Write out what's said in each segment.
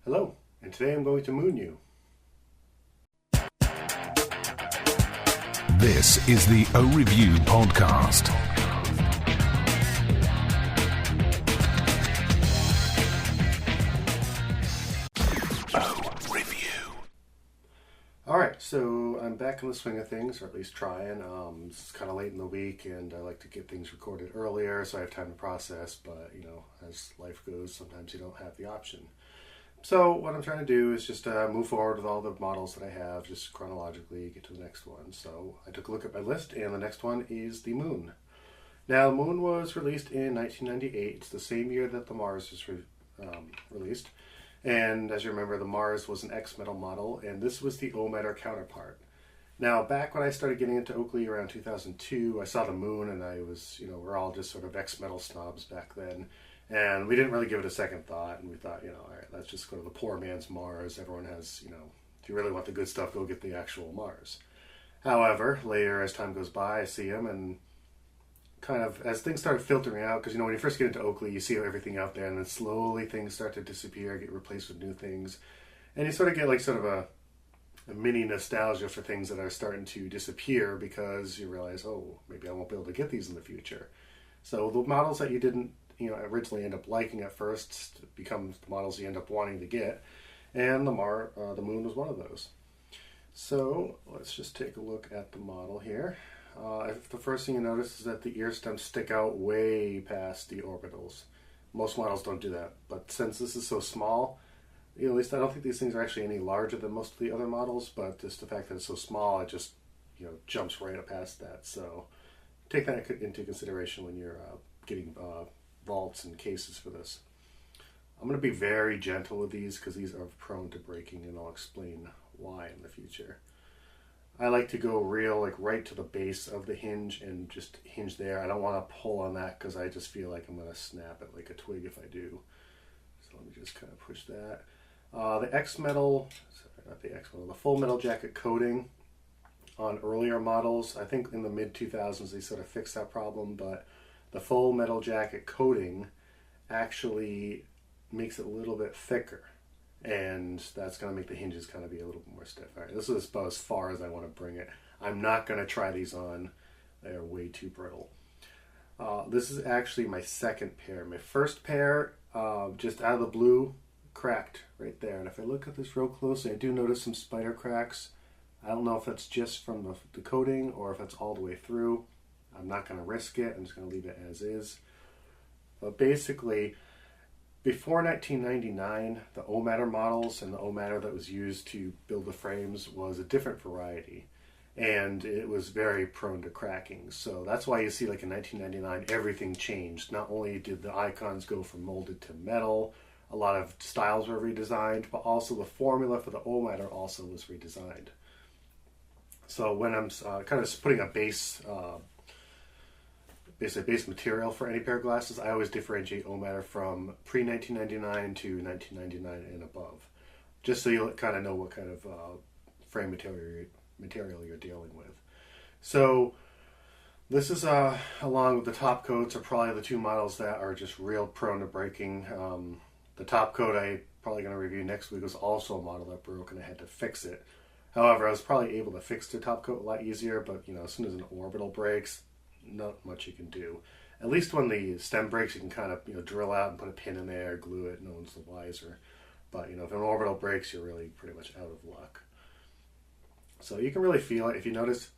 Hello, and today I'm going to moon you. This is the O Review podcast. O Review. Alright, so I'm back in the swing of things, or at least trying. It's kind of late in the week, and I like to get things recorded earlier so I have time to process, but, as life goes, sometimes you don't have the option. So what I'm trying to do is just move forward with all the models that I have, just chronologically get to the next one. So I took a look at my list, and the next one is the Moon. Now, the Moon was released in 1998. It's the same year that the Mars was released. And as you remember, the Mars was an X-metal model, and this was the O-metal counterpart. Now, back when I started getting into Oakley around 2002, I saw the Moon, and I was, we're all just sort of X-metal snobs back then. And we didn't really give it a second thought, and we thought, all right, let's just go to the poor man's Mars. Everyone has, if you really want the good stuff, go get the actual Mars. However, later as time goes by, I see them, and kind of as things started filtering out, because, when you first get into Oakley, you see everything out there, and then slowly things start to disappear, get replaced with new things. And you sort of get like sort of a mini nostalgia for things that are starting to disappear because you realize, oh, maybe I won't be able to get these in the future. So the models that you didn't originally end up liking at first become the models you end up wanting to get, and the Moon was one of those. So let's just take a look at the model here. The first thing you notice is that the ear stems stick out way past the orbitals. Most models don't do that, but since this is so small, at least I don't think these things are actually any larger than most of the other models, but just the fact that it's so small, it just jumps right up past that. So take that into consideration when you're getting vaults and cases for this. I'm going to be very gentle with these because these are prone to breaking, and I'll explain why in the future. I like to go right to the base of the hinge and just hinge there. I don't want to pull on that because I just feel like I'm going to snap it like a twig if I do. So let me just kind of push that. The full metal jacket coating on earlier models, I think in the mid-2000s they sort of fixed that problem, but the full metal jacket coating actually makes it a little bit thicker, and that's going to make the hinges kind of be a little bit more stiff. All right, this is about as far as I want to bring it. I'm not going to try these on. They're way too brittle. This is actually my second pair. My first pair, just out of the blue, cracked right there. And if I look at this real closely, I do notice some spider cracks. I don't know if that's just from the coating or if that's all the way through. I'm not going to risk it. I'm just going to leave it as is. But basically, before 1999, the O-matter models and the O-matter that was used to build the frames was a different variety. And it was very prone to cracking. So that's why you see, like in 1999, everything changed. Not only did the icons go from molded to metal, a lot of styles were redesigned, but also the formula for the O-matter also was redesigned. So when I'm kind of putting a base material for any pair of glasses, I always differentiate O-matter from pre-1999 to 1999 and above, just so you kind of know what kind of frame material you're dealing with. So this is, along with the top coats, are probably the two models that are just real prone to breaking. The top coat I'm probably going to review next week was also a model that broke, and I had to fix it. However, I was probably able to fix the top coat a lot easier, but as soon as an orbital breaks, not much you can do. At least when the stem breaks, you can kind of drill out and put a pin in there, glue it. No one's the wiser. But if an orbital breaks, you're really pretty much out of luck. So you can really feel it. If you notice,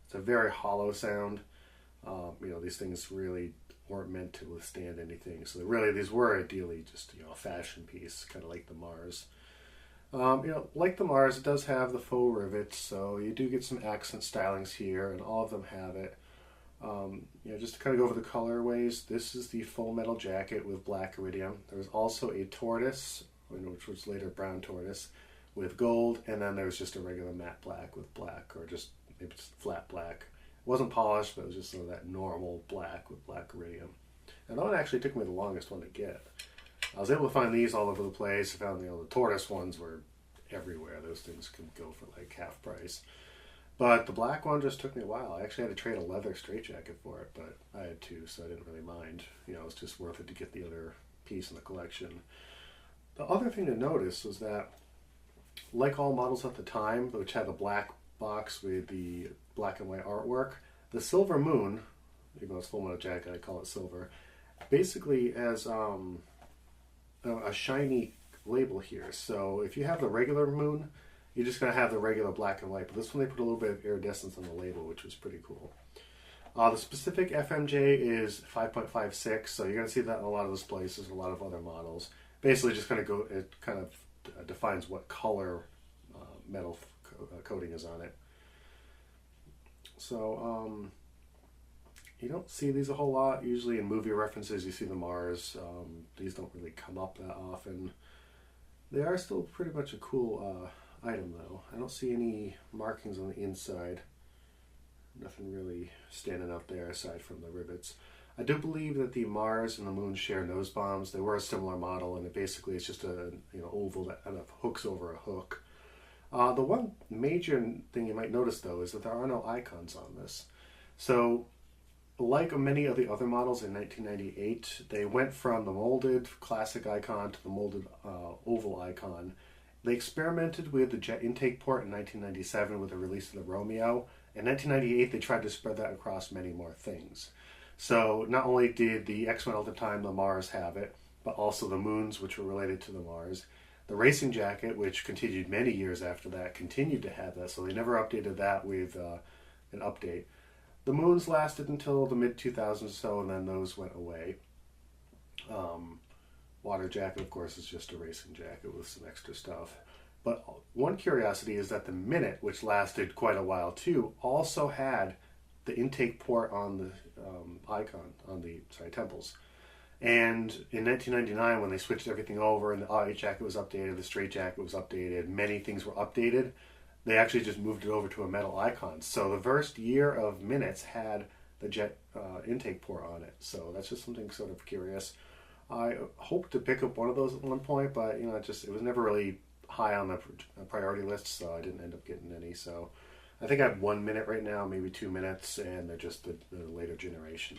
it's a very hollow sound. These things really weren't meant to withstand anything. So really, these were ideally just a fashion piece, kind of like the Mars. Like the Mars, it does have the faux rivets, so you do get some accent stylings here, and all of them have it. Just to kind of go over the colorways, this is the full metal jacket with black iridium. There's also a tortoise, which was later brown tortoise, with gold, and then there's just a regular matte black with black, or just maybe just flat black. It wasn't polished, but it was just sort of that normal black with black iridium. And that one actually took me the longest one to get. I was able to find these all over the place. I found the tortoise ones were everywhere. Those things can go for like half price. But the black one just took me a while. I actually had to trade a leather straitjacket for it, but I had to, so I didn't really mind. It was just worth it to get the other piece in the collection. The other thing to notice was that, like all models at the time, which had the black box with the black and white artwork, the Silver Moon, even though it's full metal jacket, I call it silver, basically has a shiny label here. So if you have the regular Moon, you're just going to have the regular black and white. But this one, they put a little bit of iridescence on the label, which was pretty cool. The specific FMJ is 5.56, so you're going to see that in a lot of those places, a lot of other models. Basically, just kind of it kind of defines what color metal coating is on it. So you don't see these a whole lot. Usually in movie references, you see the Mars. These don't really come up that often. They are still pretty much a cool item, though. I don't see any markings on the inside. Nothing really standing out there aside from the rivets. I do believe that the Mars and the Moon share nose bombs. They were a similar model, and it's just a oval that kind of hooks over a hook. The one major thing you might notice, though, is that there are no icons on this. So, like many of the other models in 1998, they went from the molded classic icon to the molded oval icon. They experimented with the jet intake port in 1997 with the release of the Romeo. In 1998, they tried to spread that across many more things. So not only did the X-Men at the time, the Mars, have it, but also the Moons, which were related to the Mars. The Racing Jacket, which continued many years after that, continued to have that, so they never updated that with an update. The Moons lasted until the mid-2000s or so, and then those went away. Water Jacket, of course, is just a racing jacket with some extra stuff. But one curiosity is that the Minute, which lasted quite a while too, also had the intake port on the icon, on the temples. And in 1999, when they switched everything over and the RH jacket was updated, the straight jacket was updated, many things were updated, they actually just moved it over to a metal icon. So the first year of Minutes had the jet intake port on it. So that's just something sort of curious. I hope to pick up one of those at one point, but it was never really high on the priority list, so I didn't end up getting any. So I think I have 1 minute right now, maybe 2 minutes, and they're just the later generation.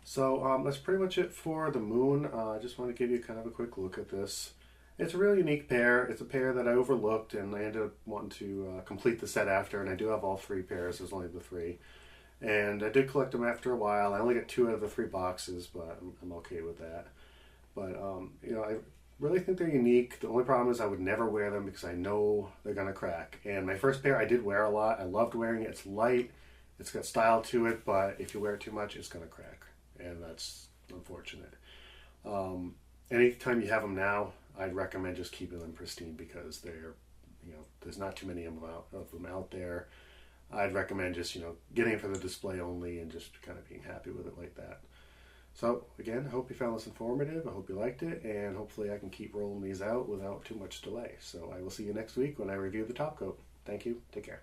So that's pretty much it for the Moon. I just want to give you kind of a quick look at this. It's a really unique pair. It's a pair that I overlooked, and I ended up wanting to complete the set after, and I do have all 3 pairs. There's only the 3. And I did collect them after a while. I only got 2 out of the 3 boxes, but I'm okay with that. But, I really think they're unique. The only problem is I would never wear them because I know they're going to crack. And my first pair I did wear a lot. I loved wearing it. It's light. It's got style to it, but if you wear it too much, it's going to crack. And that's unfortunate. Anytime you have them now, I'd recommend just keeping them pristine because they're, there's not too many of them out there. I'd recommend just, getting it for the display only and just kind of being happy with it like that. So, again, I hope you found this informative. I hope you liked it, and hopefully I can keep rolling these out without too much delay. So I will see you next week when I review the top coat. Thank you. Take care.